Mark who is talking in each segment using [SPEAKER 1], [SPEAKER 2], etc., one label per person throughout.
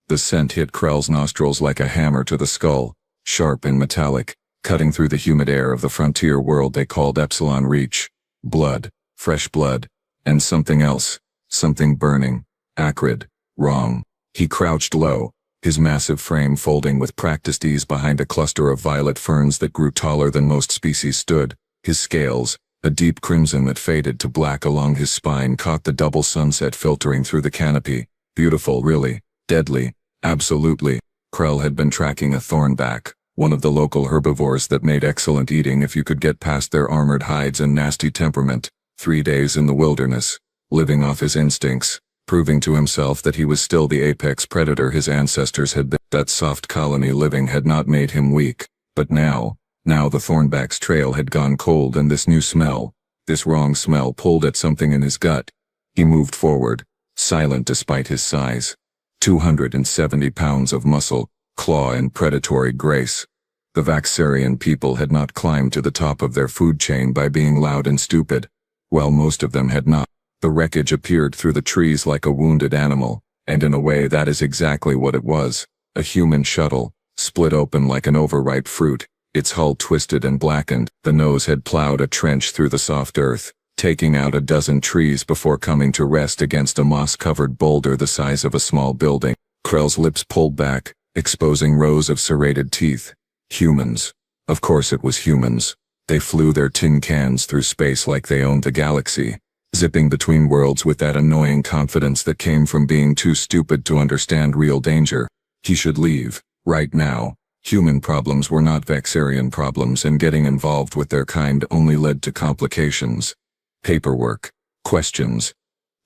[SPEAKER 1] The scent hit Krell's nostrils like a hammer to the skull, sharp and metallic, cutting through the humid air of the frontier world they called Epsilon Reach. Blood, fresh blood, and something else, something burning, acrid, wrong. He crouched low, his massive frame folding with practiced ease behind a cluster of violet ferns that grew taller than most species stood. His scales, a deep crimson that faded to black along his spine, caught the double sunset filtering through the canopy. Beautiful, really. Deadly. Absolutely. Krell had been tracking a thornback, one of the local herbivores that made excellent eating if you could get past their armored hides and nasty temperament. 3 days in the wilderness, living off his instincts, proving to himself that he was still the apex predator his ancestors had been. That soft colony living had not made him weak, but now the thornback's trail had gone cold, and this new smell, this wrong smell, pulled at something in his gut. He moved forward, silent despite his size. 270 pounds of muscle, claw, and predatory grace. The Vaxarian people had not climbed to the top of their food chain by being loud and stupid. Well, most of them had not. The wreckage appeared through the trees like a wounded animal, and in a way that is exactly what it was. A human shuttle, split open like an overripe fruit, its hull twisted and blackened. The nose had plowed a trench through the soft earth, taking out a dozen trees before coming to rest against a moss-covered boulder the size of a small building. Krell's lips pulled back, exposing rows of serrated teeth. Humans. Of course it was humans. They flew their tin cans through space like they owned the galaxy, zipping between worlds with that annoying confidence that came from being too stupid to understand real danger. He should leave, right now. Human problems were not Vaxarian problems, and getting involved with their kind only led to complications. Paperwork, questions,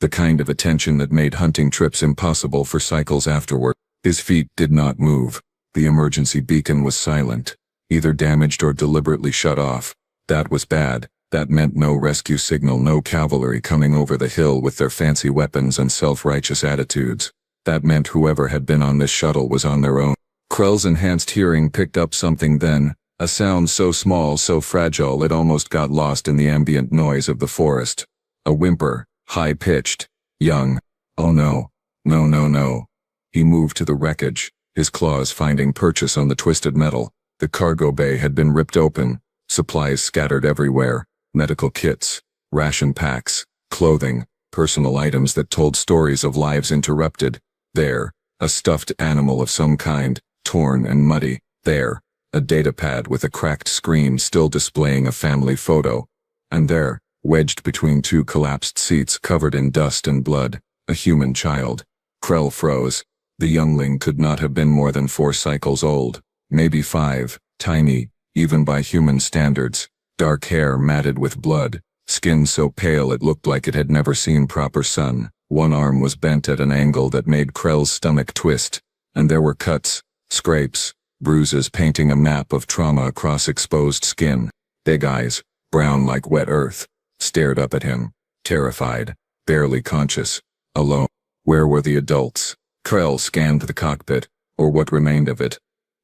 [SPEAKER 1] the kind of attention that made hunting trips impossible for cycles afterward. His feet did not move. The emergency beacon was silent, either damaged or deliberately shut off. That was bad. That meant no rescue signal, no cavalry coming over the hill with their fancy weapons and self-righteous attitudes. That meant whoever had been on this shuttle was on their own. Krell's enhanced hearing picked up something then, a sound so small, so fragile it almost got lost in the ambient noise of the forest. A whimper, high-pitched, young. Oh no. No, no, no. He moved to the wreckage, his claws finding purchase on the twisted metal. The cargo bay had been ripped open, supplies scattered everywhere, medical kits, ration packs, clothing, personal items that told stories of lives interrupted. There, a stuffed animal of some kind, torn and muddy. There, a datapad with a cracked screen still displaying a family photo. And there, wedged between two collapsed seats covered in dust and blood, a human child. Krell froze. The youngling could not have been more than 4 cycles old, maybe 5, tiny, even by human standards, dark hair matted with blood, skin so pale it looked like it had never seen proper sun. One arm was bent at an angle that made Krell's stomach twist, and there were cuts, scrapes, bruises painting a map of trauma across exposed skin. Big eyes, brown like wet earth, stared up at him, terrified, barely conscious, alone. Where were the adults? Krell scanned the cockpit, or what remained of it.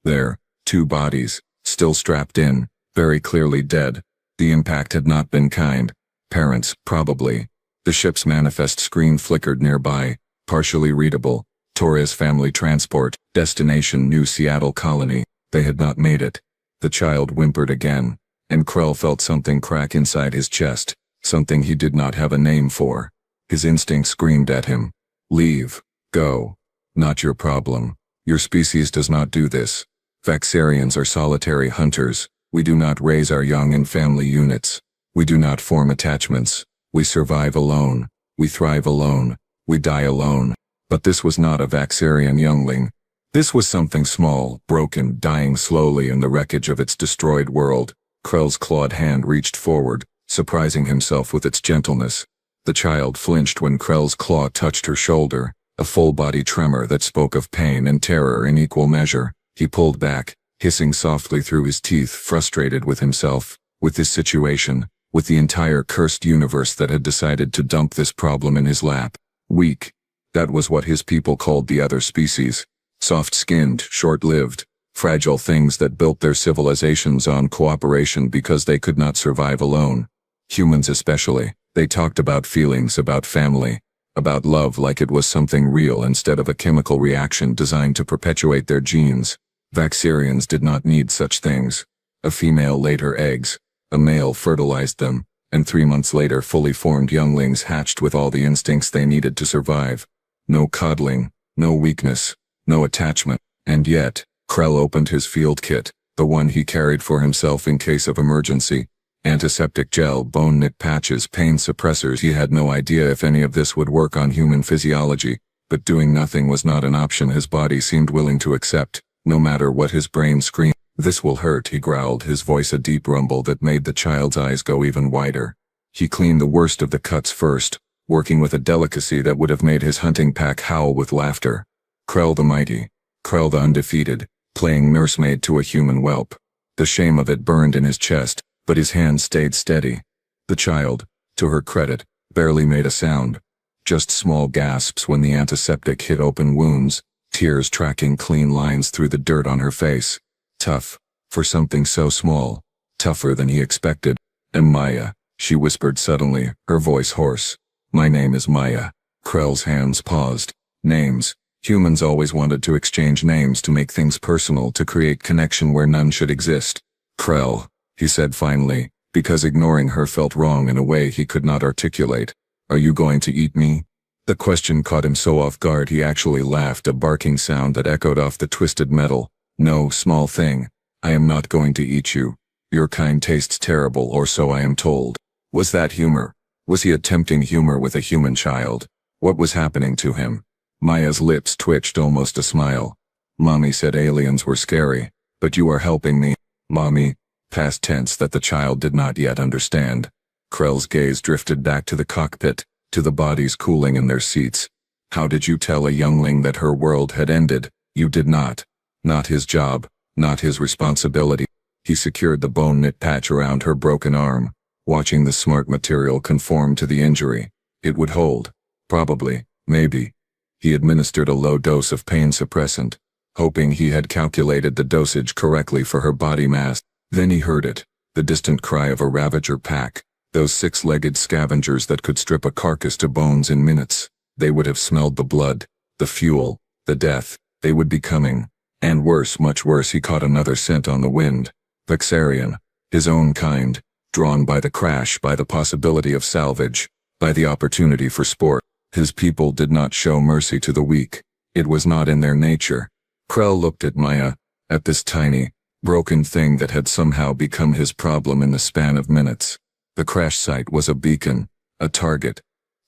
[SPEAKER 1] There, 2 bodies, still strapped in, very clearly dead. The impact had not been kind. Parents, probably. The ship's manifest screen flickered nearby, partially readable. Torres Family Transport, destination New Seattle Colony. They had not made it. The child whimpered again, and Krell felt something crack inside his chest, something he did not have a name for. His instinct screamed at him. Leave. Go. Not your problem. Your species does not do this. Vaxarians are solitary hunters. We do not raise our young in family units. We do not form attachments. We survive alone. We thrive alone. We die alone. But this was not a Vaxarian youngling. This was something small, broken, dying slowly in the wreckage of its destroyed world. Krell's clawed hand reached forward, surprising himself with its gentleness. The child flinched when Krell's claw touched her shoulder, a full-body tremor that spoke of pain and terror in equal measure. He pulled back, hissing softly through his teeth, frustrated with himself, with his situation, with the entire cursed universe that had decided to dump this problem in his lap. Weak. That was what his people called the other species. Soft-skinned, short-lived, fragile things that built their civilizations on cooperation because they could not survive alone. Humans especially. They talked about feelings, about family, about love like it was something real instead of a chemical reaction designed to perpetuate their genes. Vaxarians did not need such things. A female laid her eggs, a male fertilized them, and 3 months later fully formed younglings hatched with all the instincts they needed to survive. No coddling, no weakness, no attachment. And yet, Krell opened his field kit, the one he carried for himself in case of emergency. Antiseptic gel, bone knit patches, pain suppressors. He had no idea if any of this would work on human physiology, but doing nothing was not an option his body seemed willing to accept, no matter what his brain screamed. "This will hurt," he growled, his voice a deep rumble that made the child's eyes go even wider. He cleaned the worst of the cuts first, working with a delicacy that would have made his hunting pack howl with laughter. Krell the mighty, Krell the undefeated, playing nursemaid to a human whelp. The shame of it burned in his chest, but his hand stayed steady. The child, to her credit, barely made a sound. Just small gasps when the antiseptic hit open wounds, tears tracking clean lines through the dirt on her face. Tough, for something so small. Tougher than he expected. "And Maya," she whispered suddenly, her voice hoarse. "My name is Maya." Krell's hands paused. Names. Humans always wanted to exchange names to make things personal, to create connection where none should exist. "Krell," he said finally, because ignoring her felt wrong in a way he could not articulate. "Are you going to eat me?" The question caught him so off guard he actually laughed, a barking sound that echoed off the twisted metal. "No, small thing. I am not going to eat you. Your kind tastes terrible, or so I am told." Was that humor? Was he attempting humor with a human child? What was happening to him? Maya's lips twitched, almost a smile. "Mommy said aliens were scary, but you are helping me." "Mommy," past tense that the child did not yet understand. Krell's gaze drifted back to the cockpit, to the bodies cooling in their seats. How did you tell a youngling that her world had ended? You did not. Not his job, not his responsibility. He secured the bone knit patch around her broken arm, watching the smart material conform to the injury. It would hold. Probably, maybe. He administered a low dose of pain suppressant, hoping he had calculated the dosage correctly for her body mass. Then he heard it, the distant cry of a Ravager pack, those six-legged scavengers that could strip a carcass to bones in minutes. They would have smelled the blood, the fuel, the death. They would be coming. And worse, much worse, he caught another scent on the wind. Vaxarian, his own kind, drawn by the crash, by the possibility of salvage, by the opportunity for sport. His people did not show mercy to the weak. It was not in their nature. Krell looked at Maya, at this tiny, broken thing that had somehow become his problem in the span of minutes. The crash site was a beacon, a target.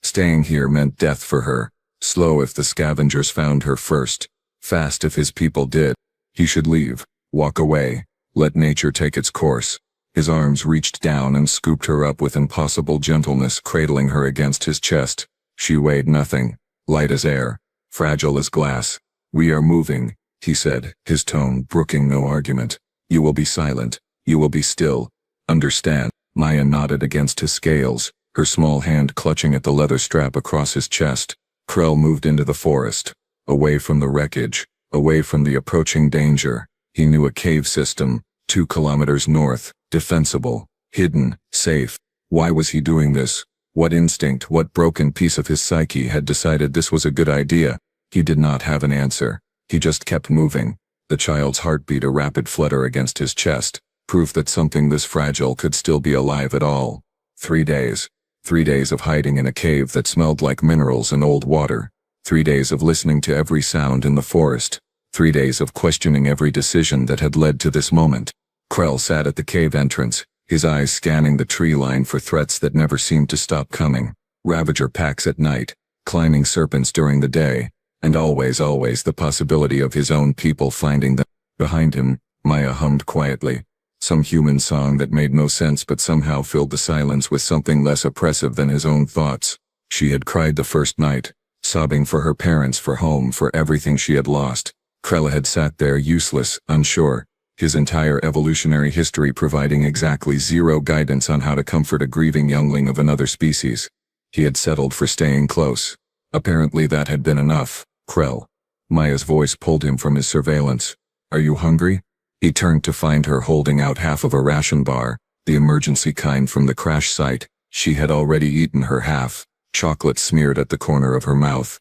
[SPEAKER 1] Staying here meant death for her, slow if the scavengers found her first, fast if his people did. He should leave, walk away, let nature take its course. His arms reached down and scooped her up with impossible gentleness, cradling her against his chest. She weighed nothing, light as air, fragile as glass. "We are moving," he said, his tone brooking no argument. "You will be silent. You will be still. Understand?" Maya nodded against his scales, her small hand clutching at the leather strap across his chest. Krell moved into the forest, away from the wreckage, away from the approaching danger. He knew a cave system, 2 kilometers north, defensible, hidden, safe. Why was he doing this? What instinct, what broken piece of his psyche had decided this was a good idea? He did not have an answer. He just kept moving. The child's heartbeat a rapid flutter against his chest, proof that something this fragile could still be alive at all. 3 days. 3 days of hiding in a cave that smelled like minerals and old water. 3 days of listening to every sound in the forest. 3 days of questioning every decision that had led to this moment. Krell sat at the cave entrance, his eyes scanning the tree line for threats that never seemed to stop coming. Ravager packs at night, climbing serpents during the day, and always the possibility of his own people finding them. Behind him, Maya hummed quietly, some human song that made no sense but somehow filled the silence with something less oppressive than his own thoughts. She had cried the first night, sobbing for her parents, for home, for everything she had lost. Krell had sat there useless, unsure, his entire evolutionary history providing exactly zero guidance on how to comfort a grieving youngling of another species. He had settled for staying close. Apparently that had been enough. "Krell." Maya's voice pulled him from his surveillance. "Are you hungry?" He turned to find her holding out half of a ration bar, the emergency kind from the crash site. She had already eaten her half, chocolate smeared at the corner of her mouth.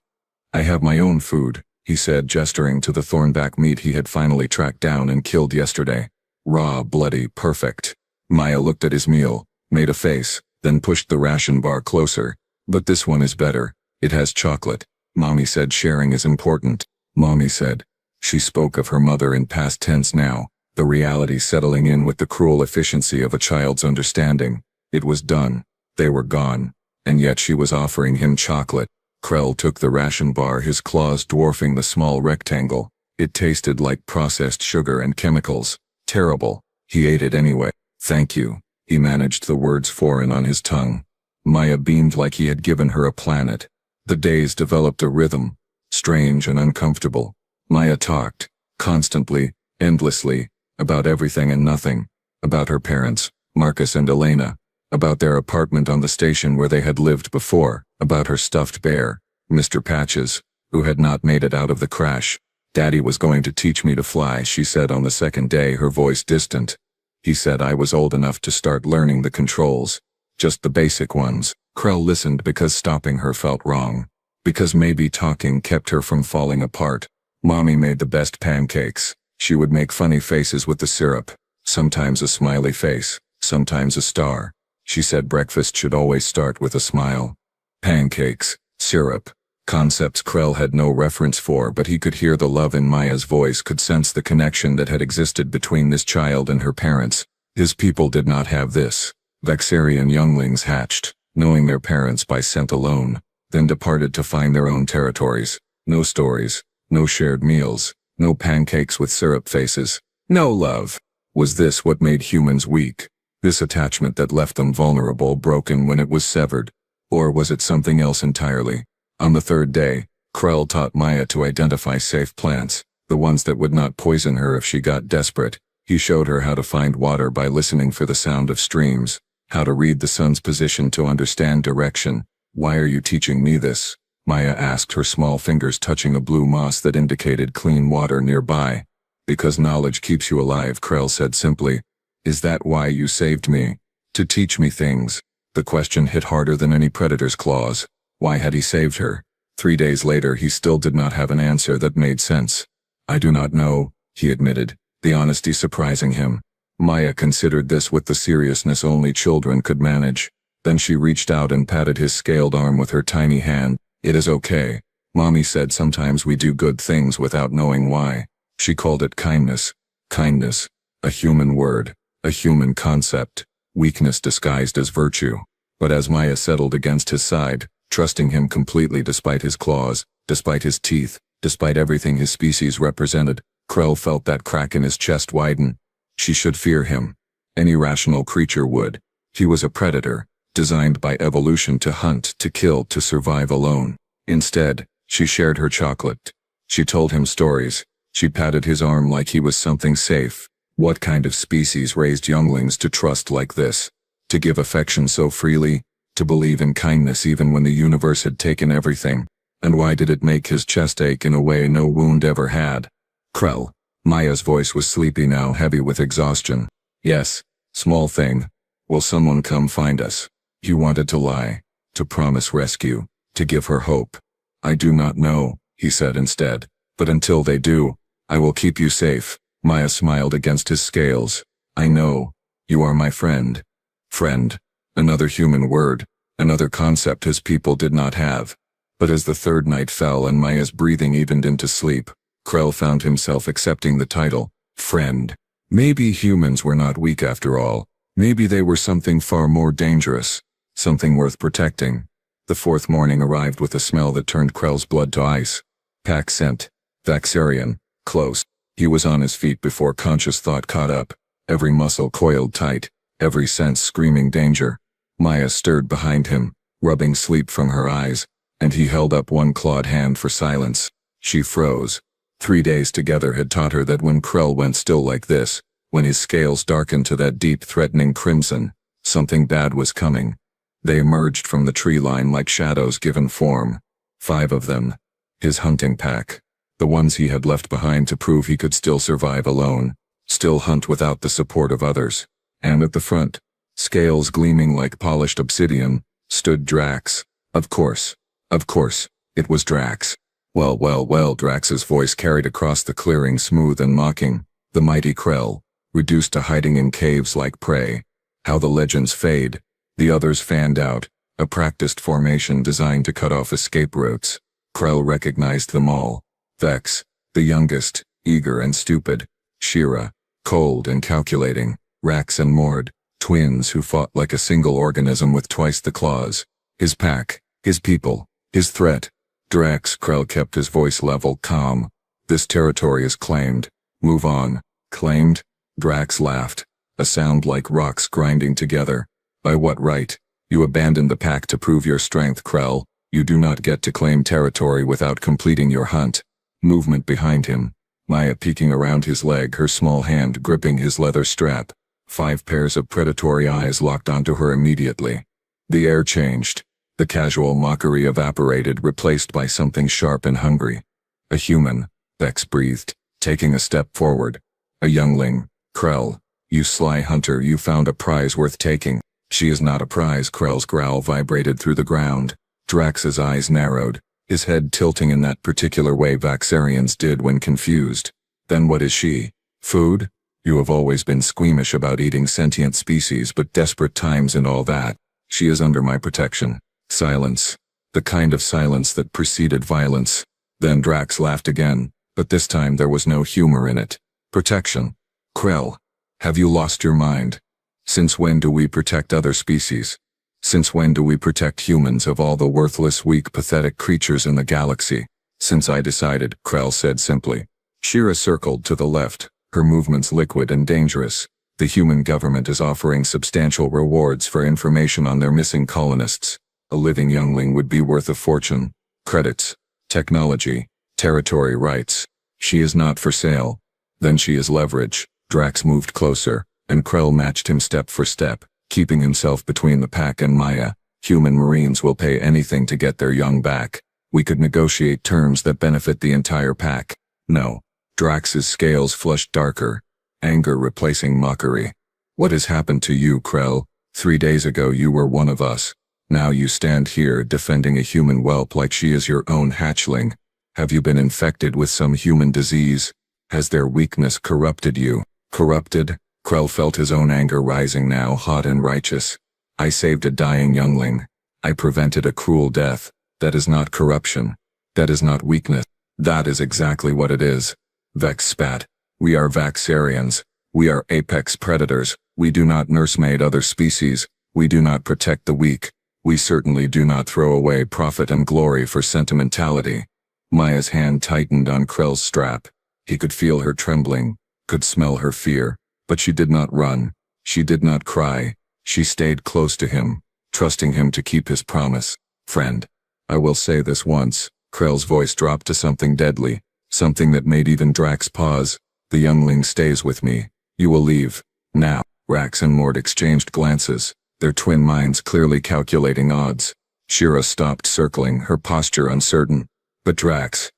[SPEAKER 1] I have my own food, he said, gesturing to the thornback meat he had finally tracked down and killed yesterday. Raw, bloody, perfect. Maya looked at his meal, made a face, then pushed the ration bar closer. But this one is better. It has chocolate. Mommy said sharing is important. Mommy said. She spoke of her mother in past tense now, the reality settling in with the cruel efficiency of a child's understanding. It was done. They were gone. And yet she was offering him chocolate. Krell took the ration bar, his claws dwarfing the small rectangle. It tasted like processed sugar and chemicals. Terrible. He ate it anyway. Thank you. He managed the words foreign on his tongue. Maya beamed like he had given her a planet. The days developed a rhythm, strange and uncomfortable. Maya talked, constantly, endlessly, about everything and nothing. About her parents, Marcus and Elena. About their apartment on the station where they had lived before. About her stuffed bear, Mr. Patches, who had not made it out of the crash. Daddy was going to teach me to fly, she said on the second day, her voice distant. He said I was old enough to start learning the controls. Just the basic ones. Krell listened because stopping her felt wrong. Because maybe talking kept her from falling apart. Mommy made the best pancakes. She would make funny faces with the syrup. Sometimes a smiley face, sometimes a star. She said breakfast should always start with a smile. Pancakes, syrup, concepts Krell had no reference for, but he could hear the love in Maya's voice, could sense the connection that had existed between this child and her parents. His people did not have this. Vaxarian younglings hatched, knowing their parents by scent alone, then departed to find their own territories. No stories, no shared meals, no pancakes with syrup faces, no love. Was this what made humans weak? This attachment that left them vulnerable, broken when it was severed? Or was it something else entirely? On the third day, Krell taught Maya to identify safe plants, the ones that would not poison her if she got desperate. He showed her how to find water by listening for the sound of streams, how to read the sun's position to understand direction. Why are you teaching me this? Maya asked, her small fingers touching a blue moss that indicated clean water nearby. Because knowledge keeps you alive, Krell said simply. Is that why you saved me? To teach me things. The question hit harder than any predator's claws. Why had he saved her? 3 days later, he still did not have an answer that made sense. I do not know, he admitted, the honesty surprising him. Maya considered this with the seriousness only children could manage. Then she reached out and patted his scaled arm with her tiny hand. It is okay. Mommy said sometimes we do good things without knowing why. She called it kindness. Kindness. A human word. A human concept. Weakness disguised as virtue. But as Maya settled against his side, trusting him completely despite his claws, despite his teeth, despite everything his species represented, Krell felt that crack in his chest widen. She should fear him. Any rational creature would. He was a predator, designed by evolution to hunt, to kill, to survive alone. Instead, she shared her chocolate. She told him stories. She patted his arm like he was something safe. What kind of species raised younglings to trust like this? To give affection so freely? To believe in kindness even when the universe had taken everything? And why did it make his chest ache in a way no wound ever had? Krell. Maya's voice was sleepy now, heavy with exhaustion. Yes, small thing. Will someone come find us? He wanted to lie, to promise rescue, to give her hope. I do not know, he said instead. But until they do, I will keep you safe. Maya smiled against his scales. I know. You are my friend. Friend. Another human word. Another concept his people did not have. But as the third night fell and Maya's breathing evened into sleep, Krell found himself accepting the title, friend. Maybe humans were not weak after all. Maybe they were something far more dangerous. Something worth protecting. The fourth morning arrived with a smell that turned Krell's blood to ice. Pack scent. Vaxarian. Close. He was on his feet before conscious thought caught up. Every muscle coiled tight. Every sense screaming danger. Maya stirred behind him, rubbing sleep from her eyes, and he held up one clawed hand for silence. She froze. 3 days together had taught her that when Krell went still like this, when his scales darkened to that deep threatening crimson, something bad was coming. They emerged from the tree line like shadows given form. 5 of them. His hunting pack. The ones he had left behind to prove he could still survive alone, still hunt without the support of others. And at the front, scales gleaming like polished obsidian, stood Drax, Of course. Of course. It was Drax. Well, well, well, Drax's voice carried across the clearing, smooth and mocking. The mighty Krell, reduced to hiding in caves like prey. How the legends fade. The others fanned out, a practiced formation designed to cut off escape routes. Krell recognized them all. Vex, the youngest, eager and stupid. She-Ra, cold and calculating. Rax and Mord, twins who fought like a single organism with twice the claws. His pack, his people, his threat. Drax. Krell kept his voice level, calm. This territory is claimed. Move on. Claimed? Drax laughed, a sound like rocks grinding together. By what right? You abandoned the pack to prove your strength, Krell. You do not get to claim territory without completing your hunt. Movement behind him. Maya peeking around his leg, her small hand gripping his leather strap. 5 pairs of predatory eyes locked onto her immediately. The air changed. The casual mockery evaporated, replaced by something sharp and hungry. A human, Vex breathed, taking a step forward. A youngling. Krell, you sly hunter, you found a prize worth taking. She is not a prize. Krell's growl vibrated through the ground. Drax's eyes narrowed, his head tilting in that particular way Vaxarians did when confused. Then what is she? Food? You have always been squeamish about eating sentient species, but desperate times and all that. She is under my protection. Silence. The kind of silence that preceded violence. Then Drax laughed again, but this time there was no humor in it. Protection. Krell, have you lost your mind? Since when do we protect other species? Since when do we protect humans of all the worthless, weak, pathetic creatures in the galaxy? Since I decided, Krell said simply. She-Ra circled to the left, her movements liquid and dangerous. The human government is offering substantial rewards for information on their missing colonists. A living youngling would be worth a fortune. Credits. Technology. Territory rights. She is not for sale. Then she is leverage. Drax moved closer, and Krell matched him step for step, keeping himself between the pack and Maya. Human Marines will pay anything to get their young back. We could negotiate terms that benefit the entire pack. No. Drax's scales flushed darker, anger replacing mockery. What has happened to you, Krell? 3 days ago you were one of us. Now you stand here defending a human whelp like she is your own hatchling. Have you been infected with some human disease? Has their weakness corrupted you? Corrupted? Krell felt his own anger rising now, hot and righteous. I saved a dying youngling. I prevented a cruel death. That is not corruption. That is not weakness. That is exactly what it is. Vex spat. We are Vaxarians. We are apex predators. We do not nursemaid other species. We do not protect the weak. We certainly do not throw away profit and glory for sentimentality. Maya's hand tightened on Krell's strap. He could feel her trembling, could smell her fear, but she did not run. She did not cry. She stayed close to him, trusting him to keep his promise. Friend, I will say this once. Krell's voice dropped to something deadly, something that made even Drax pause. The youngling stays with me. You will leave. Now. Rax and Mord exchanged glances, their twin minds clearly calculating odds. She-Ra stopped circling, her posture uncertain. But Drax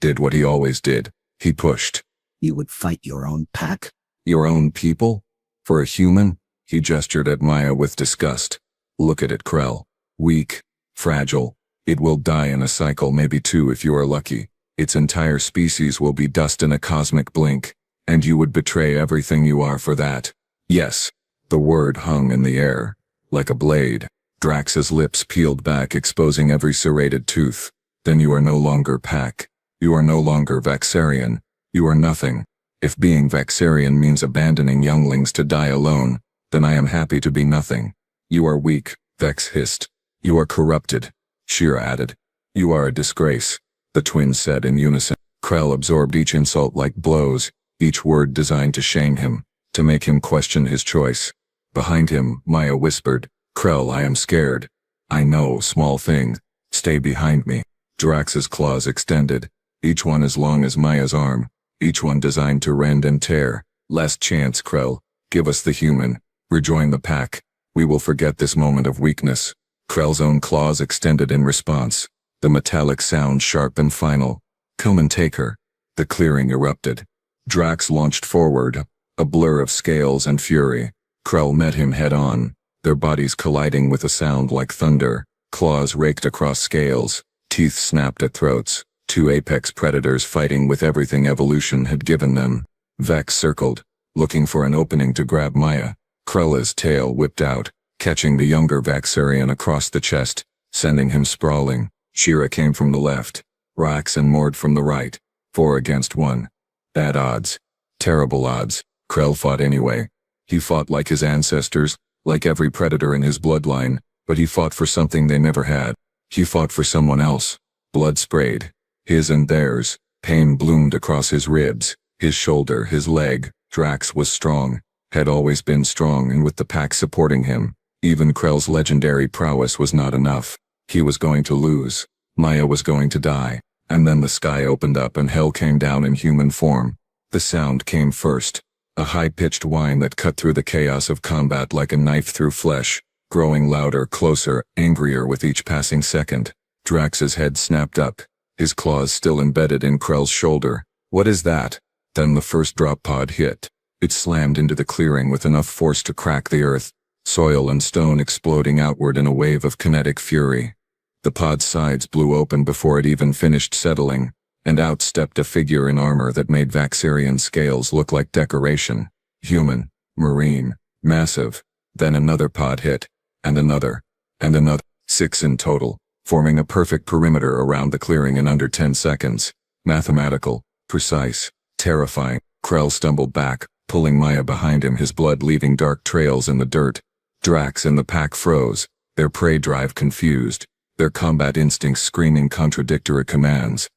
[SPEAKER 1] did what he always did. He pushed.
[SPEAKER 2] You would fight your own pack?
[SPEAKER 1] Your own people? For a human? He gestured at Maya with disgust. Look at it, Krell. Weak. Fragile. It will die in a cycle, maybe 2 if you are lucky. Its entire species will be dust in a cosmic blink. And you would betray everything you are for that. Yes. The word hung in the air, like a blade. Drax's lips peeled back, exposing every serrated tooth. Then you are no longer pack. You are no longer Vaxarian. You are nothing. If being Vaxarian means abandoning younglings to die alone, then I am happy to be nothing. You are weak, Vex hissed. You are corrupted. She-Ra added. You are a disgrace, the twins said in unison. Krell absorbed each insult like blows, each word designed to shame him, to make him question his choice. Behind him, Maya whispered, Krell, I am scared. I know, small thing. Stay behind me. Drax's claws extended, each one as long as Maya's arm, each one designed to rend and tear. Last chance, Krell. Give us the human. Rejoin the pack. We will forget this moment of weakness. Krell's own claws extended in response, the metallic sound sharp and final. Come and take her. The clearing erupted. Drax launched forward, a blur of scales and fury. Krell met him head-on, their bodies colliding with a sound like thunder. Claws raked across scales, teeth snapped at throats, two apex predators fighting with everything evolution had given them. Vex circled, looking for an opening to grab Maya. Krella's tail whipped out, catching the younger Vaxarian across the chest, sending him sprawling. Shira came from the left, Rax and Mord from the right. 4 against 1. Bad odds. Terrible odds. Krell fought anyway. He fought like his ancestors, like every predator in his bloodline, but he fought for something they never had. He fought for someone else. Blood sprayed. His and theirs. Pain bloomed across his ribs, his shoulder, his leg. Drax was strong, had always been strong, and with the pack supporting him, even Krell's legendary prowess was not enough. He was going to lose. Maya was going to die. And then the sky opened up and hell came down in human form. The sound came first. A high-pitched whine that cut through the chaos of combat like a knife through flesh, growing louder, closer, angrier with each passing second. Drax's head snapped up, his claws still embedded in Krell's shoulder. What is that? Then the first drop pod hit. It slammed into the clearing with enough force to crack the earth, soil and stone exploding outward in a wave of kinetic fury. The pod's sides blew open before it even finished settling, and out stepped a figure in armor that made Vaxarian scales look like decoration. Human, marine, massive. Then another pod hit, and another, and another. 6 in total, forming a perfect perimeter around the clearing in under 10 seconds. Mathematical, precise, terrifying. Krell stumbled back, pulling Maya behind him, his blood leaving dark trails in the dirt. Drax and the pack froze, their prey drive confused, their combat instincts screaming contradictory commands.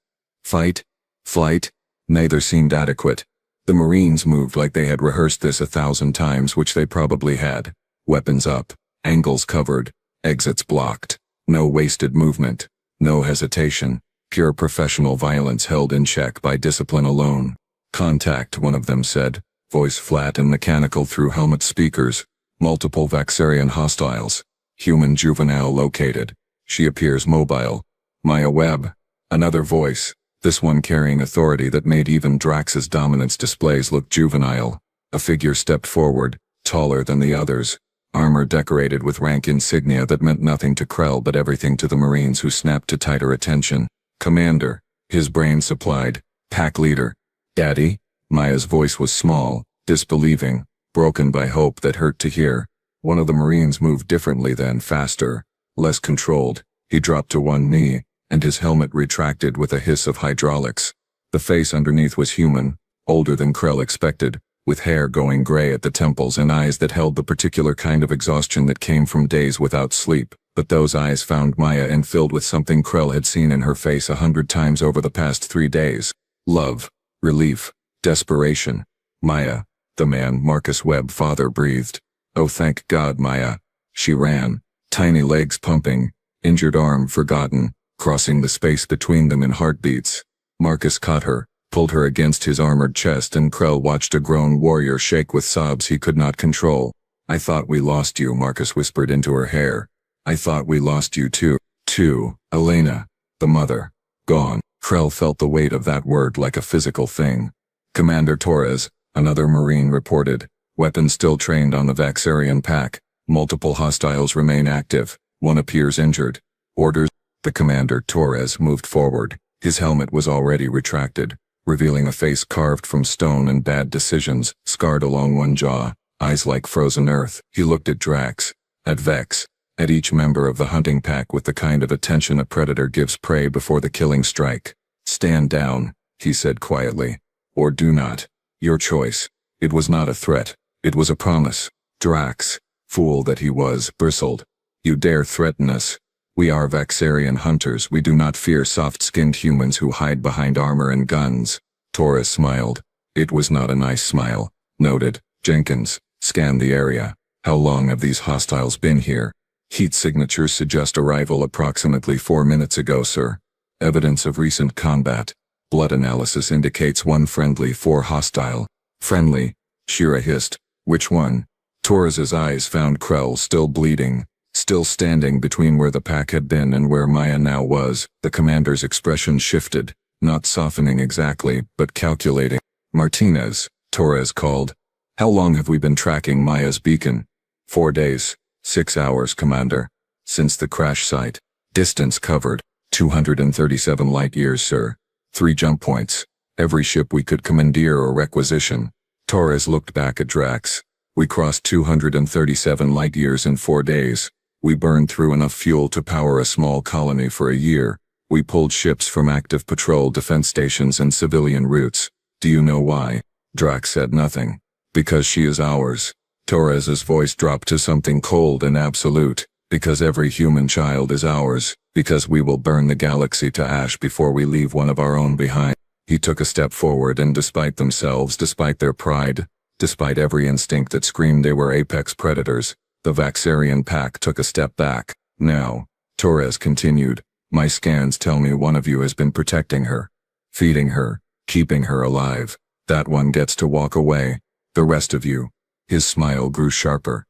[SPEAKER 1] Fight? Flight? Neither seemed adequate. The Marines moved like they had rehearsed this 1,000 times, which they probably had. Weapons up, angles covered, exits blocked. No wasted movement, no hesitation, pure professional violence held in check by discipline alone. Contact, one of them said, voice flat and mechanical through helmet speakers. Multiple Vaxarian hostiles. Human juvenile located. She appears mobile. Maya Webb. Another voice, this one carrying authority that made even Drax's dominance displays look juvenile. A figure stepped forward, taller than the others, armor decorated with rank insignia that meant nothing to Krell but everything to the Marines, who snapped to tighter attention. Commander, his brain supplied. Pack leader. Daddy? Maya's voice was small, disbelieving, broken by hope that hurt to hear. One of the Marines moved differently then, faster, less controlled. He dropped to one knee, and his helmet retracted with a hiss of hydraulics. The face underneath was human, older than Krell expected, with hair going gray at the temples and eyes that held the particular kind of exhaustion that came from days without sleep. But those eyes found Maya and filled with something Krell had seen in her face 100 times over the past 3 days. Love, relief, desperation. Maya, the man Marcus Webb father breathed. Oh, thank God, Maya. She ran, tiny legs pumping, injured arm forgotten, crossing the space between them in heartbeats. Marcus caught her, pulled her against his armored chest, and Krell watched a grown warrior shake with sobs he could not control. I thought we lost you, Marcus whispered into her hair. I thought we lost you too. Elena, the mother, gone. Krell felt the weight of that word like a physical thing. Commander Torres, another Marine reported. Weapons still trained on the Vaxarian pack. Multiple hostiles remain active. One appears injured. Orders. The Commander Torres moved forward. His helmet was already retracted, revealing a face carved from stone and bad decisions, scarred along one jaw, eyes like frozen earth. He looked at Drax, at Vex, at each member of the hunting pack with the kind of attention a predator gives prey before the killing strike. Stand down, he said quietly. Or do not. Your choice. It was not a threat. It was a promise. Drax, fool that he was, bristled. You dare threaten us? We are Vaxarian hunters. We do not fear soft-skinned humans who hide behind armor and guns. Torres smiled. It was not a nice smile. Noted. Jenkins, scan the area. How long have these hostiles been here? Heat signatures suggest arrival approximately 4 minutes ago, sir. Evidence of recent combat. Blood analysis indicates 1 friendly, 4 hostile. Friendly, Shira hissed. Which one? Torres's eyes found Krell still bleeding, still standing between where the pack had been and where Maya now was. The commander's expression shifted, not softening exactly, but calculating. Martinez, Torres called. How long have we been tracking Maya's beacon? 4 days. 6 hours, Commander. Since the crash site. Distance covered, 237 light-years, sir. 3 jump points. Every ship we could commandeer or requisition. Torres looked back at Drax. We crossed 237 light-years in 4 days. We burned through enough fuel to power a small colony for a year. We pulled ships from active patrol defense stations and civilian routes. Do you know why? Drax said nothing. Because she is ours. Torres's voice dropped to something cold and absolute. Because every human child is ours. Because we will burn the galaxy to ash before we leave one of our own behind. He took a step forward, and despite themselves, despite their pride, despite every instinct that screamed they were apex predators, the Vaxarian pack took a step back. Now, Torres continued, my scans tell me one of you has been protecting her. Feeding her, keeping her alive. That one gets to walk away. The rest of you. His smile grew sharper.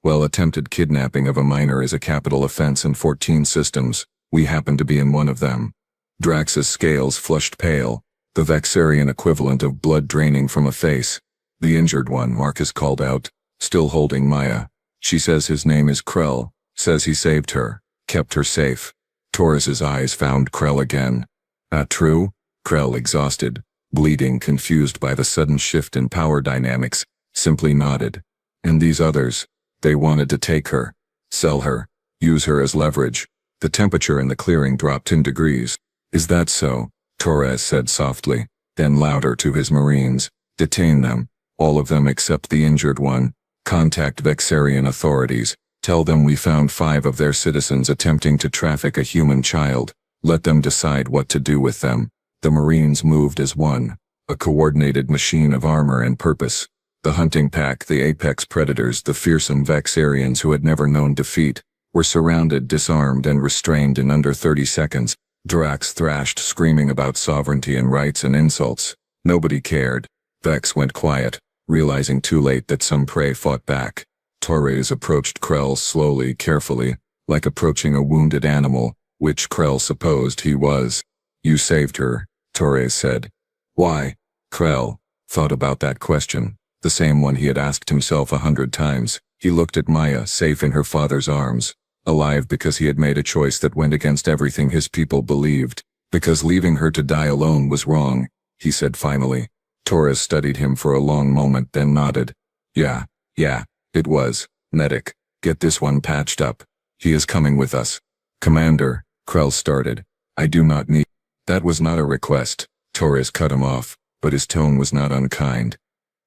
[SPEAKER 1] Well, attempted kidnapping of a minor is a capital offense in 14 systems. We happen to be in one of them. Drax's scales flushed pale, the Vaxarian equivalent of blood draining from a face. The injured one, Marcus called out, still holding Maya. She says his name is Krell, says he saved her, kept her safe. Torres's eyes found Krell again. That true? Krell, exhausted, bleeding, confused by the sudden shift in power dynamics, simply nodded. And these others? They wanted to take her, sell her, use her as leverage. The temperature in the clearing dropped 10 degrees. Is that so? Torres said softly, then louder to his Marines. Detain them, all of them except the injured one. Contact Vexarian authorities. Tell them we found 5 of their citizens attempting to traffic a human child. Let them decide what to do with them. The Marines moved as one, a coordinated machine of armor and purpose. The hunting pack, the apex predators, the fearsome Vaxarians who had never known defeat, were surrounded, disarmed, and restrained in under 30 seconds. Drax thrashed, screaming about sovereignty and rights and insults. Nobody cared. Vex went quiet, realizing too late that some prey fought back. Torres approached Krell slowly, carefully, like approaching a wounded animal, which Krell supposed he was. You saved her, Torres said. Why? Krell thought about that question. The same one he had asked himself 100 times. He looked at Maya, safe in her father's arms. Alive because he had made a choice that went against everything his people believed. Because leaving her to die alone was wrong, he said finally. Torres studied him for a long moment, then nodded. Yeah, it was. Medic, get this one patched up. He is coming with us. Commander, Krell started. I do not need. That was not a request. Torres cut him off, but his tone was not unkind.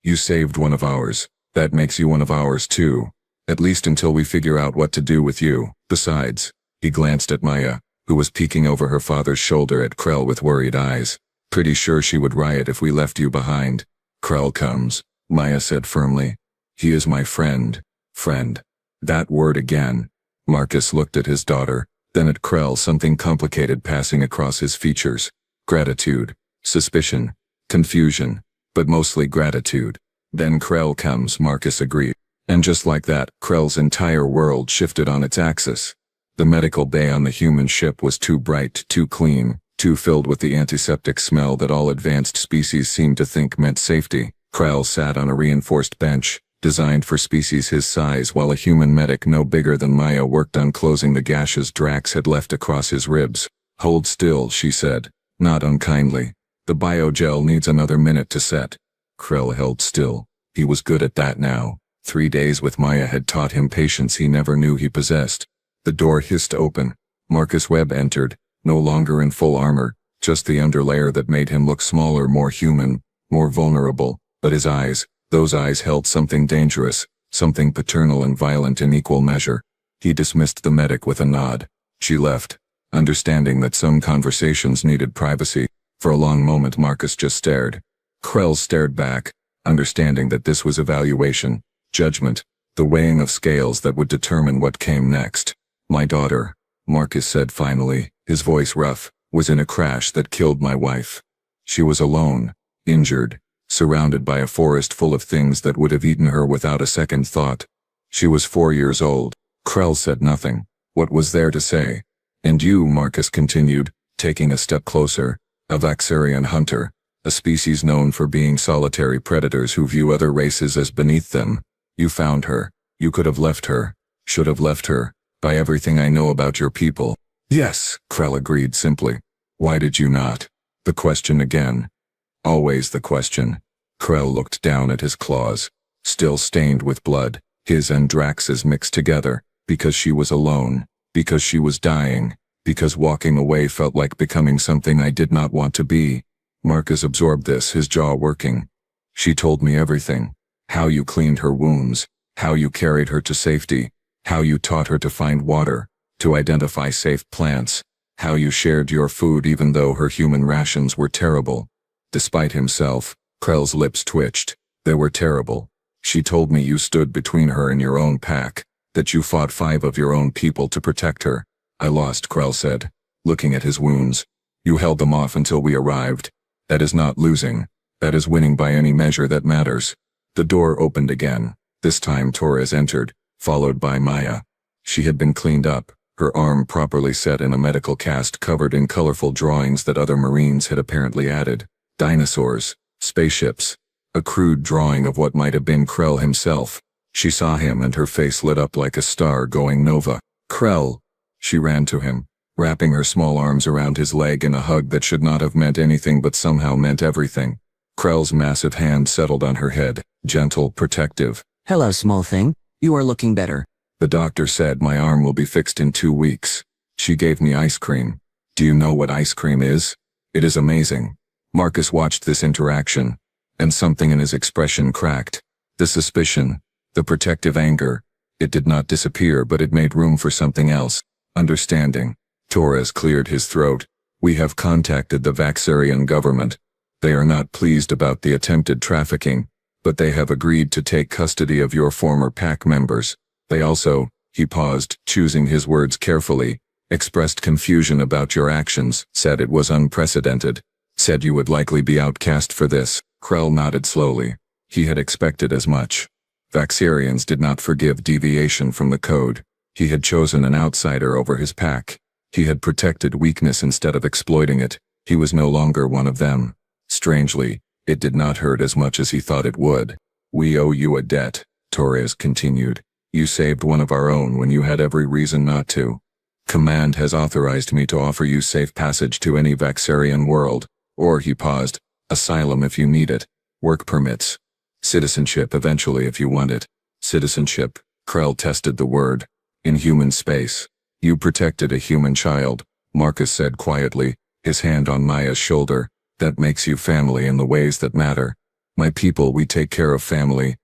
[SPEAKER 1] You saved one of ours. That makes you one of ours too. At least until we figure out what to do with you. Besides, he glanced at Maya, who was peeking over her father's shoulder at Krell with worried eyes. Pretty sure she would riot if we left you behind. Krell comes, Maya said firmly. He is my friend. Friend. That word again. Marcus looked at his daughter, then at Krell, something complicated passing across his features. Gratitude. Suspicion. Confusion. But mostly gratitude. Then Krell comes, Marcus agreed. And just like that, Krell's entire world shifted on its axis. The medical bay on the human ship was too bright, too clean, too filled with the antiseptic smell that all advanced species seemed to think meant safety. Krell sat on a reinforced bench, designed for species his size, while a human medic no bigger than Maya worked on closing the gashes Drax had left across his ribs. Hold still, she said, not unkindly. The biogel needs another minute to set. Krell held still. He was good at that now. 3 days with Maya had taught him patience he never knew he possessed. The door hissed open. Marcus Webb entered, no longer in full armor, just the underlayer that made him look smaller, more human, more vulnerable, but his eyes, those eyes held something dangerous, something paternal and violent in equal measure. He dismissed the medic with a nod. She left, understanding that some conversations needed privacy. For a long moment Marcus just stared. Krell stared back, understanding that this was evaluation, judgment, the weighing of scales that would determine what came next. My daughter, Marcus said finally, his voice rough, was in a crash that killed my wife. She was alone, injured, surrounded by a forest full of things that would have eaten her without a second thought. She was 4 years old. Krell said nothing. What was there to say? And you, Marcus continued, taking a step closer, a Vaxarian hunter, a species known for being solitary predators who view other races as beneath them. You found her. You could have left her. Should have left her. By everything I know about your people. Yes, Krell agreed simply. Why did you not? The question again. Always the question. Krell looked down at his claws, still stained with blood, his and Drax's mixed together, because she was alone, because she was dying, because walking away felt like becoming something I did not want to be. Marcus absorbed this, his jaw working. She told me everything. How you cleaned her wounds, how you carried her to safety, how you taught her to find water, to identify safe plants, how you shared your food even though her human rations were terrible. Despite himself, Krell's lips twitched. They were terrible. She told me you stood between her and your own pack, that you fought 5 of your own people to protect her. I lost, Krell said, looking at his wounds. You held them off until we arrived. That is not losing. That is winning by any measure that matters. The door opened again. This time Torres entered, followed by Maya. She had been cleaned up, her arm properly set in a medical cast covered in colorful drawings that other Marines had apparently added. Dinosaurs, spaceships, a crude drawing of what might have been Krell himself. She saw him and her face lit up like a star going nova. Krell! She ran to him, wrapping her small arms around his leg in a hug that should not have meant anything but somehow meant everything. Krell's massive hand settled on her head, gentle, protective.
[SPEAKER 2] Hello, small thing. You are looking better.
[SPEAKER 1] The doctor said my arm will be fixed in 2 weeks. She gave me ice cream. Do you know what ice cream is? It is amazing. Marcus watched this interaction, and something in his expression cracked. The suspicion, the protective anger. It did not disappear, but it made room for something else. Understanding. Torres cleared his throat. We have contacted the Vaxarian government. They are not pleased about the attempted trafficking, but they have agreed to take custody of your former pack members. They also, he paused, choosing his words carefully, expressed confusion about your actions, said it was unprecedented, said you would likely be outcast for this. Krell nodded slowly. He had expected as much. Vaxarians did not forgive deviation from the code. He had chosen an outsider over his pack. He had protected weakness instead of exploiting it. He was no longer one of them. Strangely, it did not hurt as much as he thought it would. We owe you a debt, Torres continued. You saved one of our own when you had every reason not to. Command has authorized me to offer you safe passage to any Vaxarian world, or, he paused, asylum if you need it, work permits. Citizenship eventually if you want it. Citizenship, Krell tested the word. In human space. You protected a human child, Marcus said quietly, his hand on Maya's shoulder. That makes you family in the ways that matter. My people, we take care of family,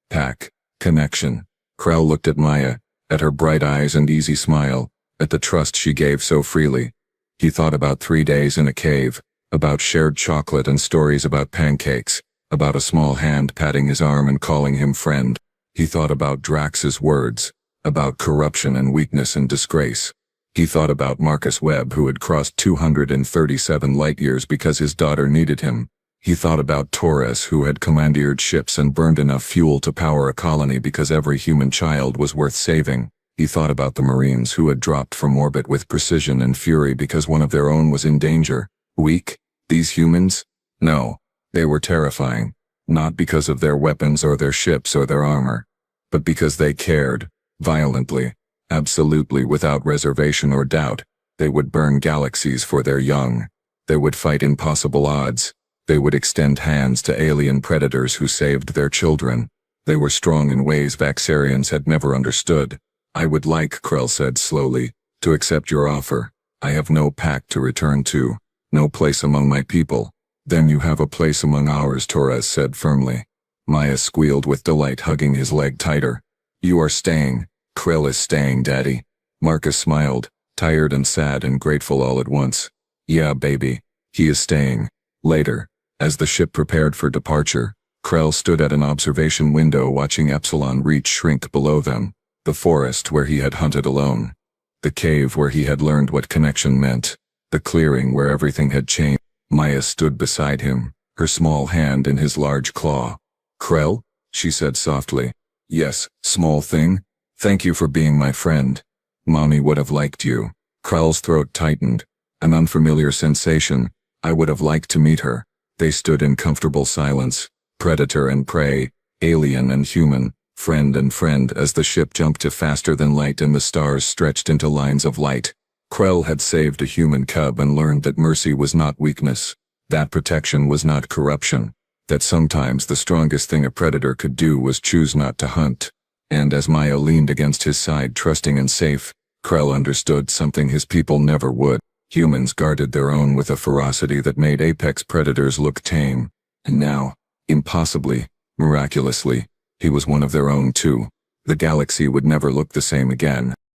[SPEAKER 1] pack, connection. Krell looked at Maya, at her bright eyes and easy smile, at the trust she gave so freely. He thought about 3 days in a cave, about shared chocolate and stories about pancakes, about a small hand patting his arm and calling him friend. He thought about Drax's words, about corruption and weakness and disgrace. He thought about Marcus Webb, who had crossed 237 light-years because his daughter needed him. He thought about Torres, who had commandeered ships and burned enough fuel to power a colony because every human child was worth saving. He thought about the Marines who had dropped from orbit with precision and fury because one of their own was in danger. Weak? These humans? No. They were terrifying. Not because of their weapons or their ships or their armor, but because they cared. Violently. Absolutely, without reservation or doubt. They would burn galaxies for their young. They would fight impossible odds. They would extend hands to alien predators who saved their children. They were strong in ways Vaxarians had never understood. I would like, Krell said slowly, to accept your offer. I have no pack to return to. No place among my people. Then you have a place among ours, Torres said firmly. Maya squealed with delight, hugging his leg tighter. You are staying. Krell is staying, Daddy. Marcus smiled, tired and sad and grateful all at once. Yeah, baby. He is staying. Later, as the ship prepared for departure, Krell stood at an observation window watching Epsilon Reach shrink below them. The forest where he had hunted alone. The cave where he had learned what connection meant. The clearing where everything had changed. Maya stood beside him, her small hand in his large claw. Krell? She said softly. Yes, small thing. Thank you for being my friend. Mommy would have liked you. Krell's throat tightened. An unfamiliar sensation. I would have liked to meet her. They stood in comfortable silence. Predator and prey, alien and human, friend and friend as the ship jumped to faster than light and the stars stretched into lines of light. Krell had saved a human cub and learned that mercy was not weakness, that protection was not corruption, that sometimes the strongest thing a predator could do was choose not to hunt. And as Maya leaned against his side trusting and safe, Krell understood something his people never would. Humans guarded their own with a ferocity that made apex predators look tame. And now, impossibly, miraculously, he was one of their own too. The galaxy would never look the same again.